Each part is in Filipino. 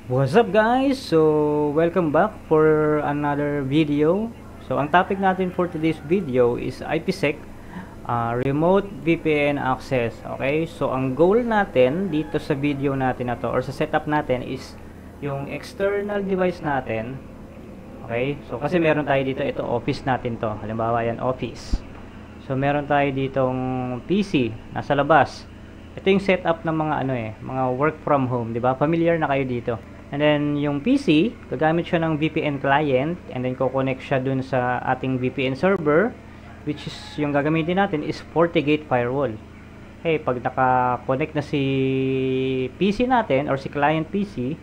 What's up guys? So, welcome back for another video. So, ang topic natin for today's video is IPsec, Remote VPN Access. Okay? So, ang goal natin dito sa video natin na to or sa setup natin is yung external device natin. Okay? So, kasi meron tayo dito, ito office natin to. Halimbawa yan, office. So, meron tayo ditong PC, nasa labas. Ito yung setup ng mga mga work from home, 'di ba? Familiar na kayo dito. And then yung PC, gagamit siya ng VPN client and then ko-connect siya dun sa ating VPN server, which is yung gagamitin natin is FortiGate firewall. Okay, pag naka-connect na si PC natin or si client PC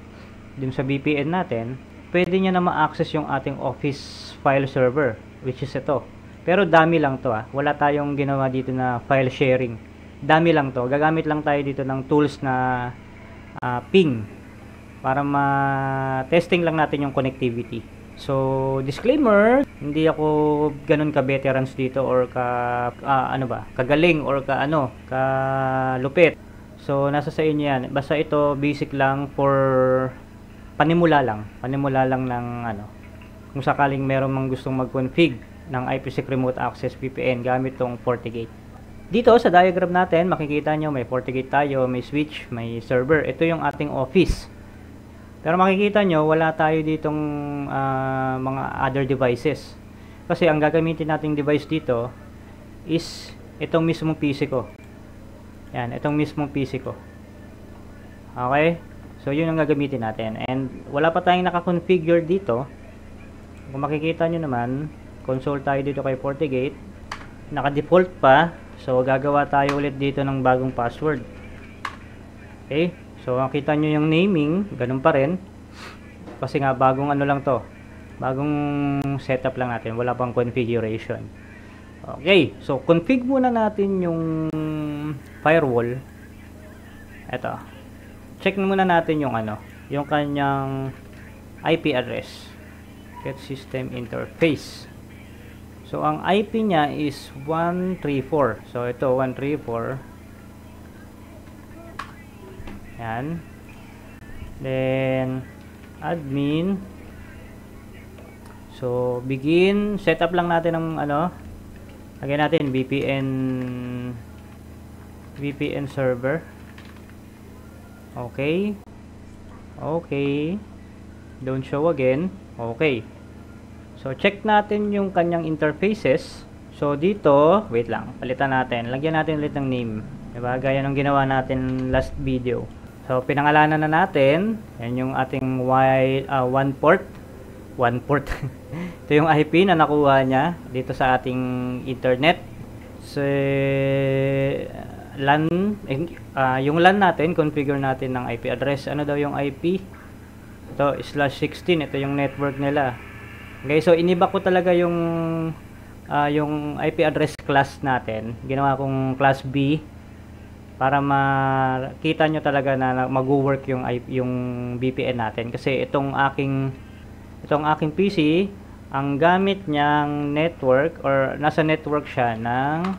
dun sa VPN natin, pwede niya na ma-access yung ating Office file server, which is ito. Pero dami lang to Wala tayong ginawa dito na file sharing. Dami lang to. Gagamit lang tayo dito ng tools na ping para ma-testing lang natin yung connectivity. So, disclaimer, hindi ako ganun ka-veterans dito or kagaling or ka-lupit. So, nasa sa inyo yan. Basta ito, basic lang for panimula lang. Panimula lang ng kung sakaling meron mang gustong mag-config ng IPsec Remote Access VPN gamit tong FortiGate. Dito sa diagram natin, makikita nyo may FortiGate tayo, may switch, may server. Ito yung ating office. Pero makikita nyo, wala tayo ditong mga other devices. Kasi ang gagamitin nating device dito is itong mismong PC ko. Yan, itong mismong PC ko. Okay? So, yun ang gagamitin natin. And wala pa tayong nakakonfigure dito. Kung makikita nyo naman, console tayo dito kay FortiGate. Naka-default pa. So, gagawa tayo ulit dito ng bagong password. Okay? So, makita nyo yung naming, ganun pa rin. Kasi nga, bagong lang to. Bagong setup lang natin. Wala pang configuration. Okay. So, config muna natin yung firewall. Ito. Check muna natin yung yung kanyang IP address. Get system interface. So, ang IP niya is 134. So, ito, 134. Yan. Then, admin. So, begin. Setup lang natin ng lagyan natin VPN server. Okay. Okay. Don't show again. Okay. So, check natin yung kanyang interfaces. So, dito, wait lang. Palitan natin. Lagyan natin ulit ng name. Diba? Gaya ng ginawa natin last video. So, pinangalanan na natin. Yan yung ating one port. One port. Ito yung IP na nakuha niya dito sa ating internet. So, yung LAN natin, configure natin ng IP address. Ano daw yung IP? Ito, /16. Ito yung network nila. Okay, so iniba ko talaga yung IP address class natin. Ginawa kong class B para makita nyo talaga na mag-work yung VPN natin. Kasi itong aking PC, ang gamit niyang network or nasa network siya ng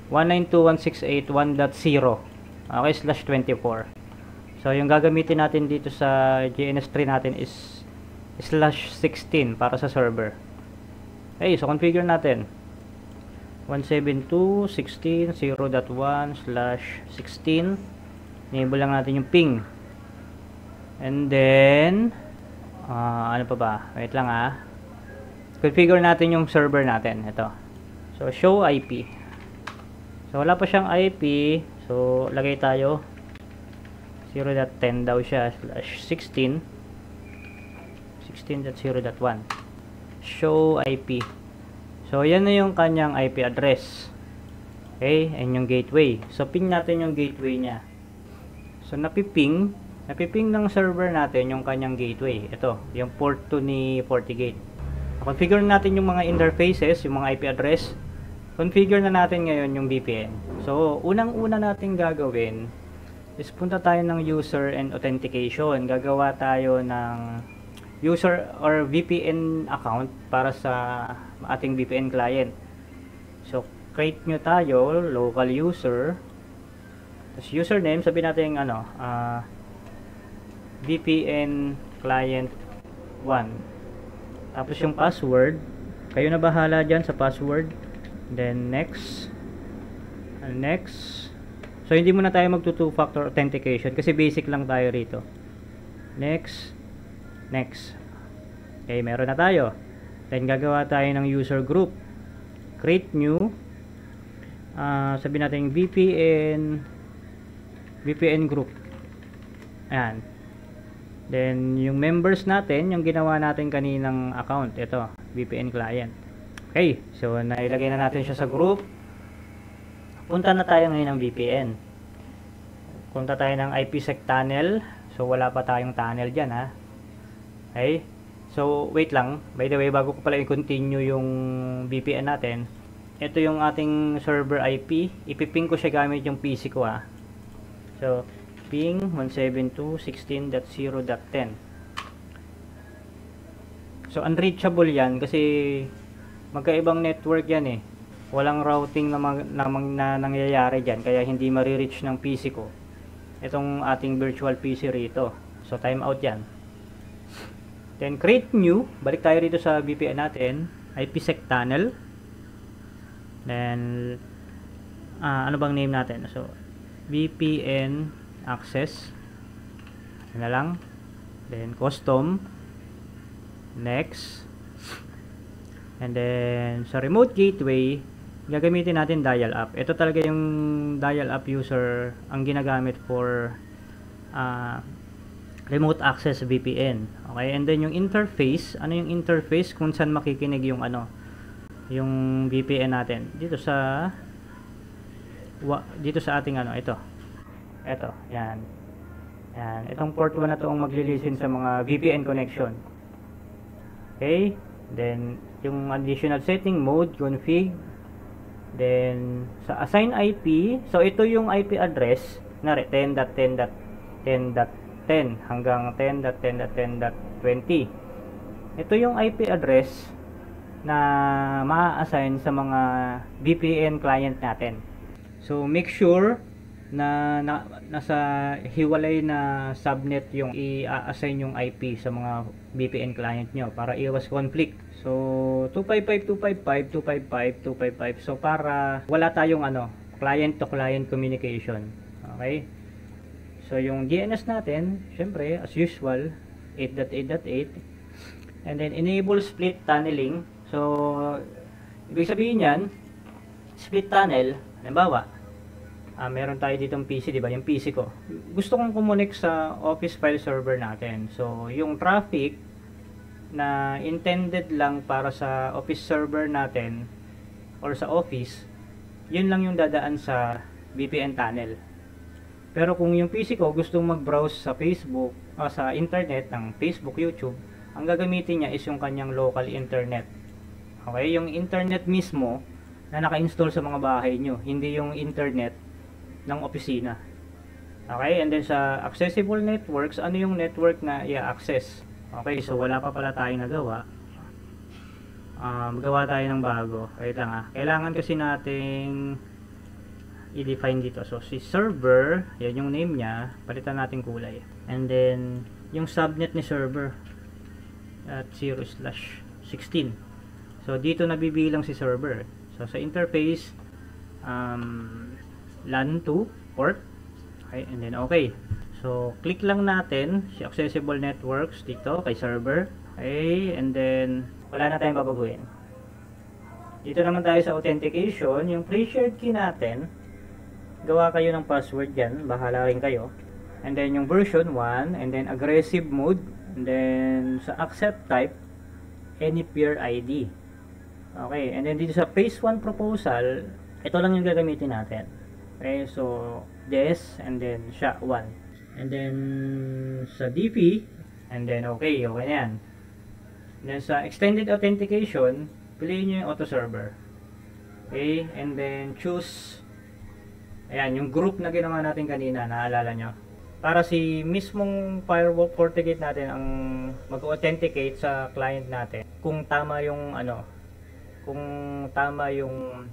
192.168.1.0. Okay, /24. So, yung gagamitin natin dito sa GNS3 natin is /16 para sa server. Okay, so configure natin 172.16.0.1/16. Enable lang natin yung ping. And then ano pa ba? Wait lang configure natin yung server natin. Ito. So, show IP. So, wala pa siyang IP. So, lagay tayo 0.10 daw siya /16. 16.0.1 show IP. So, yan na yung kanyang IP address. Okay, and yung gateway. So, ping natin yung gateway niya. So, napiping ng server natin yung kanyang gateway. Ito, yung port 2 ni FortiGate. Configure natin yung mga interfaces, yung mga IP address. Configure na natin ngayon yung VPN. So, unang-una natin gagawin is punta tayo ng user and authentication. Gagawa tayo ng user or VPN account para sa ating VPN client. So, create nyo tayo, local user. Tapos username, sabihin natin VPN client 1. Tapos yung password, kayo na bahala dyan sa password. Then next. Next. So hindi muna tayo magto two-factor authentication kasi basic lang tayo rito. Next. Next. Okay, meron na tayo. Then gagawa tayo ng user group. Create new. Sabihin natin VPN group. Ayan. Then yung members natin, yung ginawa natin kaninang account, ito, VPN client. Okay, so nailagay na natin siya sa group. Punta na tayo ngayon ng VPN. Punta tayo ng IPsec tunnel. So wala pa tayong tunnel dyan, ha. Okay. So wait lang, by the way, bago ko pala i-continue yung VPN natin, ito yung ating server IP. Ipiping ko siya gamit yung PC ko, ha. So ping 172.16.0.10. So unreachable yan kasi magkaibang network yan eh. Walang routing na nangyayari dyan, kaya hindi marireach ng PC ko itong ating virtual PC rito. So timeout yan. Then create new. Balik tayo rito sa VPN natin, IPsec tunnel. Then ano bang name natin? So VPN access na lang, then custom, next, and then sa remote gateway gagamitin natin dial up. Ito talaga yung dial up user ang ginagamit for remote access VPN. Okay, and then yung interface, ano yung interface kung saan makikinig yung yung VPN natin dito sa ating ito, yan. Yan, itong port 1 na to ang magli-listen sa mga VPN connection. Okay? Then, yung additional setting, mode, config. Then, sa assign IP, so ito yung IP address na 10.10.10.10 hanggang 10.10.10.20. Ito yung IP address na ma-assign sa mga VPN client natin. So, make sure na nasa hiwalay na subnet yung i-assign yung IP sa mga VPN client nyo para iwas conflict. So 255, 255, 255, 255. So para wala tayong client to client communication. Okay? So yung DNS natin, syempre as usual 8.8.8, and then enable split tunneling. So ibig sabihin yan, split tunnel, halimbawa meron tayo ditong PC, di ba? Yung PC ko. Gusto kong kumonek sa Office file server natin. So, yung traffic na intended lang para sa Office server natin or sa Office, yun lang yung dadaan sa VPN tunnel. Pero kung yung PC ko gustong mag-browse sa Facebook o sa internet ng Facebook, YouTube, ang gagamitin niya is yung kanyang local internet. Okay? Yung internet mismo na naka-install sa mga bahay nyo, hindi yung internet ng opisina. Okay, and then sa accessible networks, ano yung network na i-access? Okay, so wala pa pala tayong nagawa. Magawa tayo ng bago. Wait lang kailangan kasi nating i-define dito. So si server, yan yung name niya, palitan natin kulay. And then yung subnet ni server at 0/16. So dito nabibilang si server. So sa interface, LAN 2 port. Okay, and then okay. So click lang natin si accessible networks dito kay server. Okay, and then wala na tayong babaguhin. Dito naman tayo sa authentication, yung pre-shared key natin, gawa kayo ng password dyan, bahala rin kayo. And then yung version 1, and then aggressive mode, and then sa accept type, any peer ID. Okay, and then dito sa phase 1 proposal, ito lang yung gagamitin natin. Okay, so this, and then SHA-1. And then sa DP, and then okay na yan. And then sa extended authentication, piliin nyo yung auto server. Okay, and then choose, ayan, yung group na ginawa natin kanina, naalala nyo? Para si mismong firewall FortiGate natin ang mag-authenticate sa client natin kung tama yung kung tama yung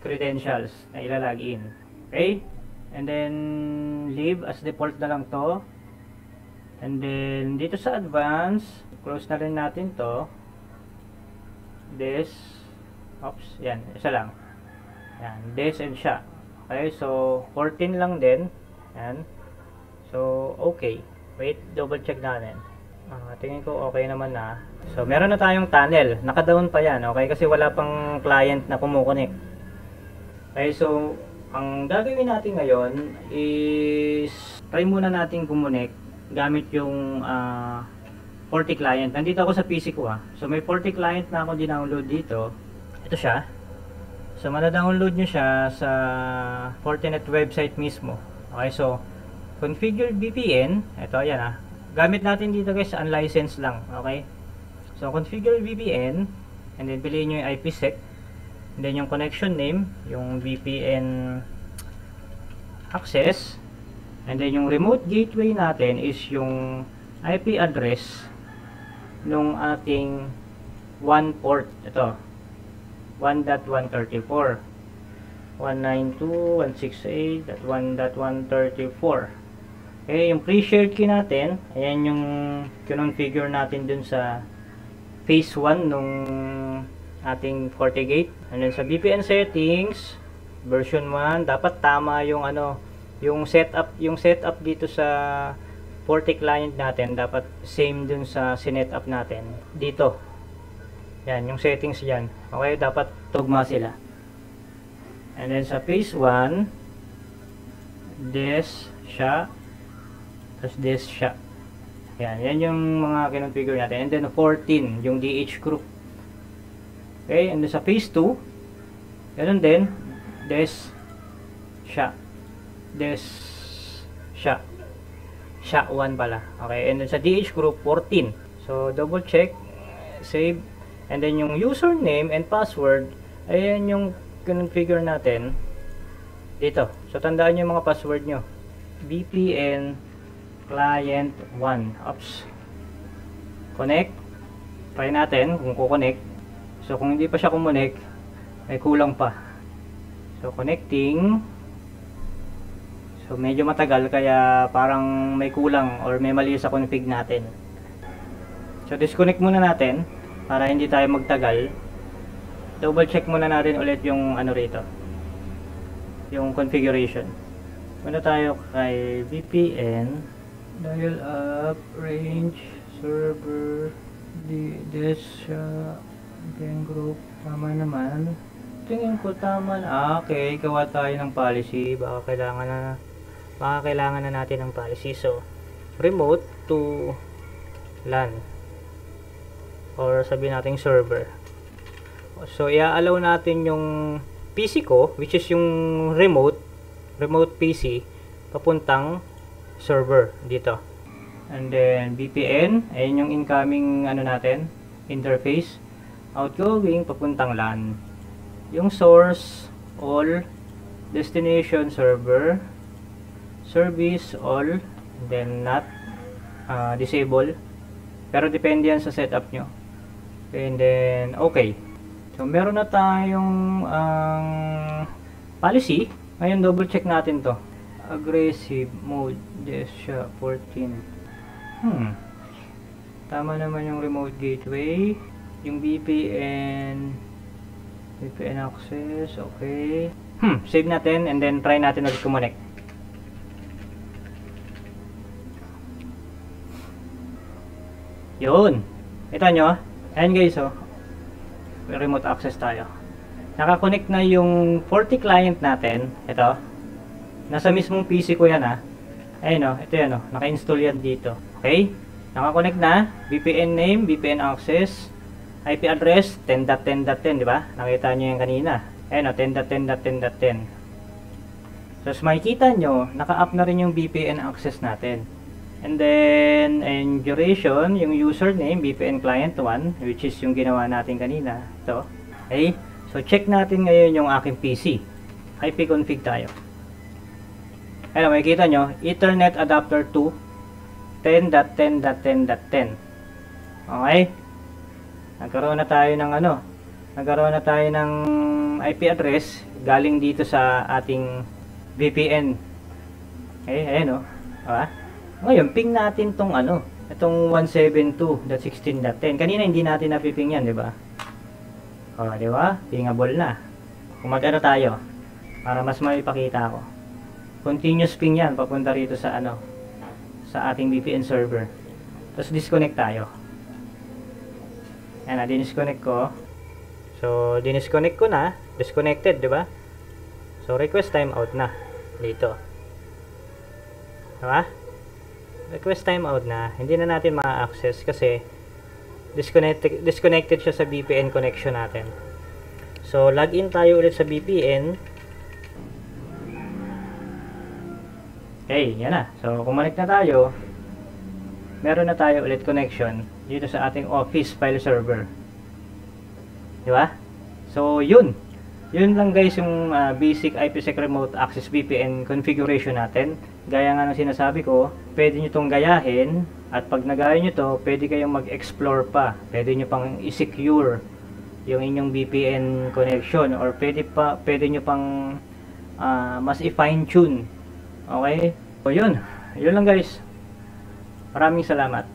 credentials na ilalagin. Okay? And then leave as default na lang to. And then, dito sa advanced, close na rin natin to. This, oops, yan, isa lang. Yan, this and siya. Okay, so, 14 lang din. Yan. So, okay. Wait, double check natin. Tingin ko okay naman na. So, meron na tayong tunnel. Naka-down pa yan, okay? Kasi wala pang client na kumukunik. Okay, so, ang gagawin natin ngayon is try muna natin kumunik gamit yung 40 client. Nandito ako sa PC ko So, may 40 client na ako dinownload dito. Ito siya. So, manadownload nyo siya sa Fortinet website mismo. Okay, so, configure VPN. Ito, ayan Gamit natin dito guys, unlicensed lang. Okay? So, configure VPN. And then, piliin nyo yung IPsec. And then, yung connection name. Yung VPN access. And then, yung remote gateway natin is yung IP address nung ating 1 port. Ito. 1.134. 192.168.1.134. Okay, yung pre-shared key natin, ayan yung kinonfigure natin dun sa phase 1 nung ating FortiGate. And then sa VPN settings, version 1, dapat tama yung yung setup dito sa Forti client natin, dapat same dun sa sinet-up natin dito. Yan, yung settings yan. Okay, dapat tugma sila. And then sa phase 1, this siya. Tapos this siya. Yan yung mga kinonfigure natin. And then 14, yung DH group. Okay, and then sa phase 2, ganun din, this siya. This siya. Siya 1 pala. Okay, and then sa DH group, 14. So, double check, save, and then yung username and password, ayan yung kinonfigure natin dito. So, tandaan nyo yung mga password nyo. VPN client 1. Oops. Connect. Try natin kung kukonect. So, kung hindi pa siya kumunik, ay kulang pa. So, connecting. So, medyo matagal kaya parang may kulang or may mali sa config natin. So, disconnect muna natin para hindi tayo magtagal. Double check muna natin ulit yung rito. Yung configuration. Muna tayo kay VPN. Dial up, range, server, this siya, VPN group, tama naman. Tingin ko tama na. Okay, gawa tayo ng policy. Baka kailangan na natin ng policy. So, remote to LAN. Or sabihin natin server. So, i-allow natin yung PC ko, which is yung remote PC, papuntang server dito. And then VPN, ayun yung incoming natin, interface. Outgoing papuntang LAN. Yung source all, destination server, service all, then not disable. Pero depende yan sa setup nyo. And then okay. So meron na tayong policy. Ngayon double check natin to. Aggressive mode, this siya 14. Tama naman yung remote gateway, yung VPN access, okay. Save natin and then try natin ulit connect. Yun. Ito nyo, ayan guys remote access tayo. Nakakonect na yung 40 client natin. Ito. Nasa mismong PC ko yan Ayun ito yan naka-install yan dito. Okay? Naka-connect na. VPN name, VPN access, IP address 10.10.10, di ba? Nakita nyo yan kanina. Ayun 10.10.10.10. So, makikita nyo, naka-up na rin yung VPN access natin. And then, duration, yung username, VPN client 1, which is yung ginawa natin kanina. Ito. Okay? So, check natin ngayon yung aking PC. IP config tayo. Ayun, makikita nyo, Ethernet adapter 2, 10.10.10.10. Okay? Nagkaroon na tayo ng IP address galing dito sa ating VPN. Okay, ayun diba? Ngayon, ping natin tong ano, itong 172.16.10. Kanina hindi natin napiping yan, di ba? O, di ba? Pingable na. Kung mag-ano tayo, para mas maipakita ko. Continuous ping yan, papunta rito sa ano, sa ating VPN server. Tapos disconnect tayo. Ayan na, dinisconnect ko. So, dinisconnect ko na. Disconnected, di ba? So, request timeout na. Dito. Diba? Request timeout na. Hindi na natin ma-access kasi disconnected siya sa VPN connection natin. So, login tayo ulit sa VPN. Okay, yan na. So, connect na tayo. Meron na tayo ulit connection dito sa ating Office file server. Diba? So, yun. Yun lang guys yung basic IPsec Remote Access VPN configuration natin. Gaya nga ng sinasabi ko, pwede nyo itong gayahin. At pag nagaya nyo to, pwede kayong mag-explore pa. Pwede nyo pang i-secure yung inyong VPN connection. Or pwede nyo pang mas i-fine tune. Okay? So, yun. Yun lang guys. Maraming salamat.